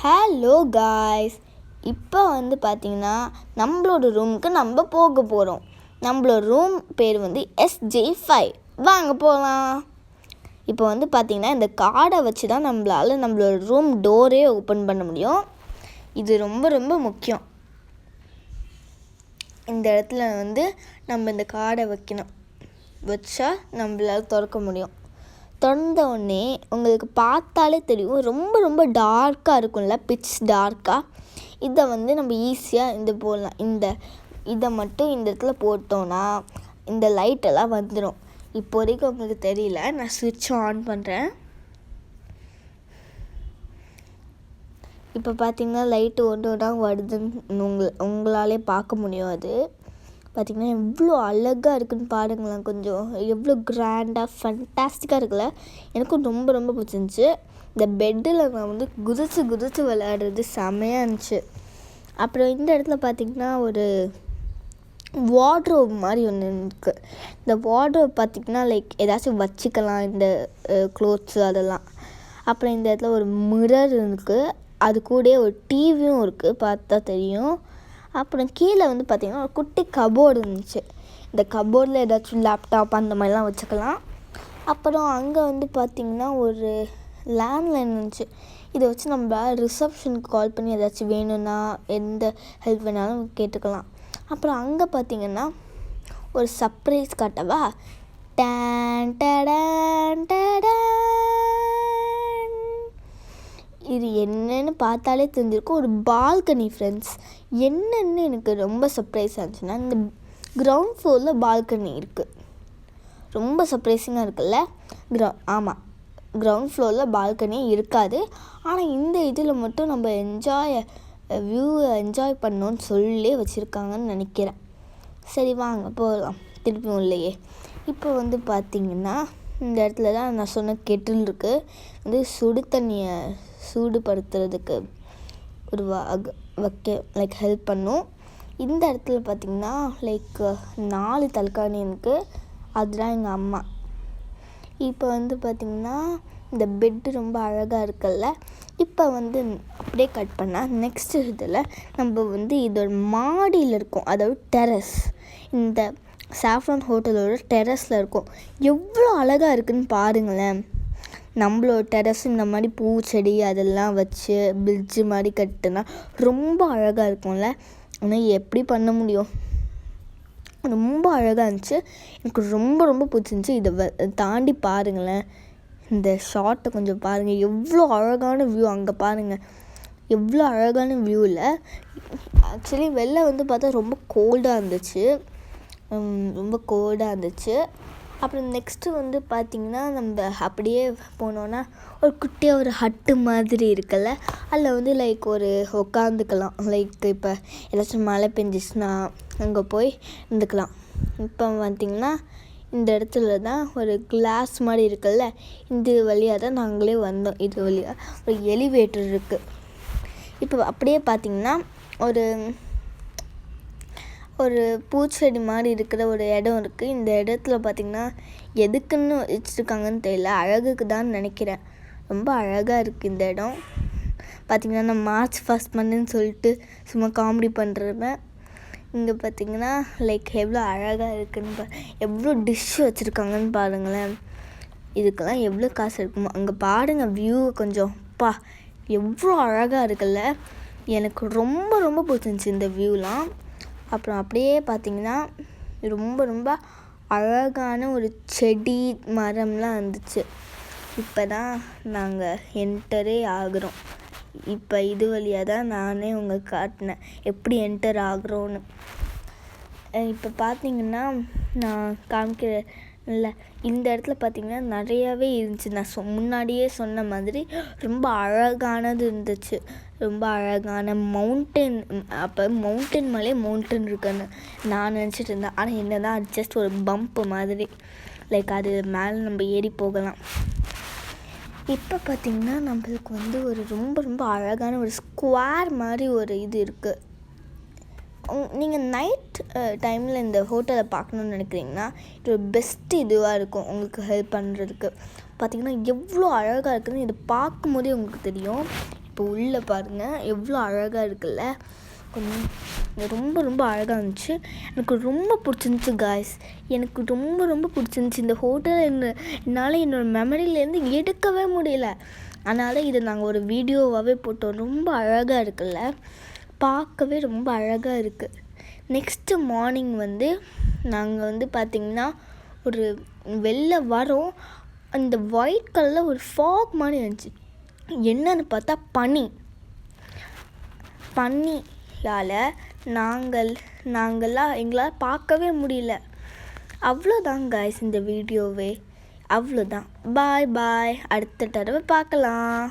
Hello guys, இப்போ பார்த்தீங்கன்னா நம்மளோட ரூமுக்கு நம்ம போக போகிறோம். நம்மளோட ரூம் பேர் SJ5. வாங்க போகலாம். இப்போ பார்த்தீங்கன்னா இந்த கார்டை வச்சு தான் நம்மளோட ரூம் டோரே ஓப்பன் பண்ண முடியும். இது ரொம்ப ரொம்ப முக்கியம். இந்த இடத்துல நம்ம இந்த கார்டை வைக்கணும். வச்சா நம்மளால் திறக்க முடியும். திறந்த உடனே உங்களுக்கு பார்த்தாலே தெரியும், ரொம்ப ரொம்ப டார்க்காக இருக்கும்ல, பிட்ச் டார்க்காக. இதை நம்ம ஈஸியாக போடலாம். இதை மட்டும் இந்த இடத்துல போட்டோன்னா இந்த லைட்டெல்லாம் வந்துடும். இப்போ வரைக்கும் உங்களுக்கு தெரியல, நான் ஸ்விட்ச் ஆன் பண்ணுறேன். இப்போ பார்த்தீங்கன்னா லைட்டு ஒன்று வருதுன்னு உங்களாலே பார்க்க முடியும். அது பார்த்திங்கன்னா எவ்வளோ அழகாக இருக்குதுன்னு பாருங்களேன். கொஞ்சம் எவ்வளோ கிராண்டாக ஃபண்டாஸ்டிக்காக இருக்குல்ல. எனக்கும் ரொம்ப ரொம்ப பிடிச்சிருந்துச்சி. இந்த பெட்டில் நான் குதிச்சு விளையாடுறது செமையாக இருந்துச்சு. அப்புறம் இந்த இடத்துல பார்த்திங்கன்னா ஒரு வார்ட்ரோப் மாதிரி ஒன்று இருக்குது. இந்த வார்ட்ரோப் பார்த்திங்கன்னா ஏதாச்சும் வச்சுக்கலாம், இந்த க்ளோத்ஸு அதெல்லாம். அப்புறம் இந்த இடத்துல ஒரு மிரர் இருக்குது. அது கூட ஒரு டிவியும் இருக்குது, பார்த்தா தெரியும். அப்புறம் கீழே பார்த்திங்கன்னா ஒரு குட்டி கபோர்டு இருந்துச்சு. இந்த கபோர்டில் ஏதாச்சும் லேப்டாப் அந்த மாதிரிலாம் வச்சுக்கலாம். அப்புறம் அங்கே பார்த்திங்கன்னா ஒரு லேண்ட்லைன் இருந்துச்சு. இதை வச்சு நம்ம ரிசப்ஷனுக்கு கால் பண்ணி ஏதாச்சும் வேணும்னா எந்த ஹெல்ப் வேணாலும் கேட்டுக்கலாம். அப்புறம் அங்கே பார்த்திங்கன்னா ஒரு சர்ப்ரைஸ் காட்டவா. டான் டடான் டடான். இது என்னன்னு பார்த்தாலே தெரிஞ்சிருக்கும். ஒரு பால்கனி ஃப்ரெண்ட்ஸ். என்னென்னு எனக்கு ரொம்ப சர்ப்ரைஸாக இருந்துச்சுன்னா, இந்த கிரவுண்ட் ஃப்ளோரில் பால்கனி இருக்குது. ரொம்ப சர்ப்ரைசிங்காக இருக்குல்ல. ஆமாம், கிரவுண்ட் ஃப்ளோரில் பால்கனி இருக்காது. ஆனால் இந்த இதில் மட்டும் நம்ம வியூவை என்ஜாய் பண்ணோன்னு சொல்லி வச்சுருக்காங்கன்னு நினைக்கிறேன். சரி வாங்க போகலாம் திருப்பி உள்ளேயே. இப்போ பார்த்திங்கன்னா இந்த இடத்துல தான் நான் சொன்ன கெட்டில் இருக்குது. சுடு தண்ணியை சூடுபடுத்துறதுக்கு ஒரு வைக்க ஹெல்ப் பண்ணும். இந்த இடத்துல பார்த்திங்கன்னா 4 தலகாணி இருக்குது. அதுதான் எங்கள் அம்மா. இப்போ பார்த்திங்கன்னா இந்த பெட்டு ரொம்ப அழகாக இருக்குல்ல. இப்போ அப்படியே கட் பண்ணால் நெக்ஸ்ட் இதில் நம்ம இதோட மாடியில் இருக்கோம், அதாவது டெரஸ். இந்த சாஃப்ரான் ஹோட்டலோட டெரஸில் இருக்கும். எவ்வளோ அழகாக இருக்குதுன்னு பாருங்களேன். நம்மளோட டெரஸ் இந்த மாதிரி பூச்செடி அதெல்லாம் வச்சு பிரிட்ஜு மாதிரி கட்டுனா ரொம்ப அழகாக இருக்கும்ல. ஆனால் எப்படி பண்ண முடியும்? ரொம்ப அழகாக இருந்துச்சு. எனக்கு ரொம்ப ரொம்ப பிடிச்சிருந்துச்சி. இதை தாண்டி பாருங்களேன், இந்த ஷார்ட்டை கொஞ்சம் பாருங்கள். எவ்வளோ அழகான வியூ அங்கே பாருங்கள். எவ்வளோ அழகான வியூவில். ஆக்சுவலி வெளில பார்த்தா ரொம்ப கோல்டாக இருந்துச்சு. அப்புறம் நெக்ஸ்ட்டு பார்த்திங்கன்னா நம்ம அப்படியே போனோன்னா ஒரு குட்டியாக ஒரு ஹட்டு மாதிரி இருக்குல்ல. அதில் ஒரு உட்காந்துக்கலாம். இப்போ ஏதாச்சும் மழை பெஞ்சிச்சுன்னா அங்கே போய் இருந்துக்கலாம். இப்போ பார்த்திங்கன்னா இந்த இடத்துல தான் ஒரு கிளாஸ் மாதிரி இருக்குல்ல. இந்த வழியாக தான் நாங்களே வந்தோம். இது வழியாக ஒரு எலிவேட்டர் இருக்குது. இப்போ அப்படியே பார்த்திங்கன்னா ஒரு பூச்செடி மாதிரி இருக்கிற ஒரு இடம் இருக்குது. இந்த இடத்துல பார்த்திங்கன்னா எதுக்குன்னு வச்சுருக்காங்கன்னு தெரியல, அழகுக்கு தான் நினைக்கிறேன். ரொம்ப அழகாக இருக்குது இந்த இடம். பார்த்திங்கன்னா நான் மார்ச் ஃபர்ஸ்ட் பண்ணுன்னு சொல்லிட்டு சும்மா காமெடி பண்ணுறேன். இங்கே பார்த்திங்கன்னா எவ்வளோ அழகாக இருக்குதுன்னு எவ்வளோ டிஷ் வச்சுருக்காங்கன்னு பாருங்களேன். இதுக்கெல்லாம் எவ்வளோ காசு இருக்குமோ. அங்கே பாருங்கள் வியூ கொஞ்சம் எவ்வளோ அழகாக இருக்குல்ல. எனக்கு ரொம்ப ரொம்ப பிடிச்சிருந்துச்சி இந்த வியூலாம். அப்புறம் அப்படியே பார்த்திங்கன்னா ரொம்ப ரொம்ப அழகான ஒரு செடி மரம்லாம் இருந்துச்சு. இப்போ தான் நாங்கள் என்டரே ஆகிறோம். இப்போ இது வழியாக தான் நானே உங்களுக்கு காட்டினேன் எப்படி என்டர் ஆகிறோன்னு. இப்போ பார்த்திங்கன்னா நான் காமிக்கிறேன் இல்லை, இந்த இடத்துல பார்த்திங்கன்னா நிறையாவே இருந்துச்சு. நான் முன்னாடியே சொன்ன மாதிரி ரொம்ப அழகானது இருந்துச்சு. ரொம்ப அழகான மவுண்டன். அப்போ மவுண்டன் மேலே மவுண்டன் இருக்குன்னு நான் நினச்சிட்டு இருந்தேன். ஆனால் என்ன தான் ஜஸ்ட் ஒரு பம்ப்பு மாதிரி. அது மேலே நம்ம ஏறி போகலாம். இப்போ பார்த்திங்கன்னா நம்மளுக்கு ஒரு ரொம்ப ரொம்ப அழகான ஒரு ஸ்கொயர் மாதிரி ஒரு இது இருக்குது. நீங்கள் நைட் டைமில் இந்த ஹோட்டலை பார்க்கணுன்னு நினைக்கிறீங்கன்னா இது ஒரு பெஸ்ட்டு இதுவாக இருக்கும் உங்களுக்கு ஹெல்ப் பண்ணுறதுக்கு. பார்த்திங்கன்னா எவ்வளோ அழகாக இருக்குதுன்னு இதை பார்க்கும்போதே உங்களுக்கு தெரியும். இப்போ உள்ளே பாருங்கள் எவ்வளோ அழகாக இருக்குல்ல. கொஞ்சம் ரொம்ப ரொம்ப அழகாக இருந்துச்சு. எனக்கு ரொம்ப பிடிச்சிருந்துச்சி காய்ஸ். எனக்கு ரொம்ப ரொம்ப பிடிச்சிருந்துச்சி. இந்த ஹோட்டல் என்னால் என்னோடய மெமரியிலேருந்து எடுக்கவே முடியல. அதனால் இதை நாங்கள் ஒரு வீடியோவாகவே போட்டோம். ரொம்ப அழகாக இருக்குல்ல, பார்க்கவே ரொம்ப அழகாக இருக்குது. நெக்ஸ்ட்டு மார்னிங் நாங்கள் பார்த்திங்கன்னா ஒரு வெளில வரோம். அந்த ஒயிட் கலரில் ஒரு ஃபாக் மாதிரி இருந்துச்சு. என்னன்னு பார்த்தா பனியால் எங்களால் பார்க்கவே முடியல. அவ்வளோதான் காய்ஸ் இந்த வீடியோவே. அவ்வளோதான். பாய் பாய். அடுத்த தடவை பார்க்கலாம்.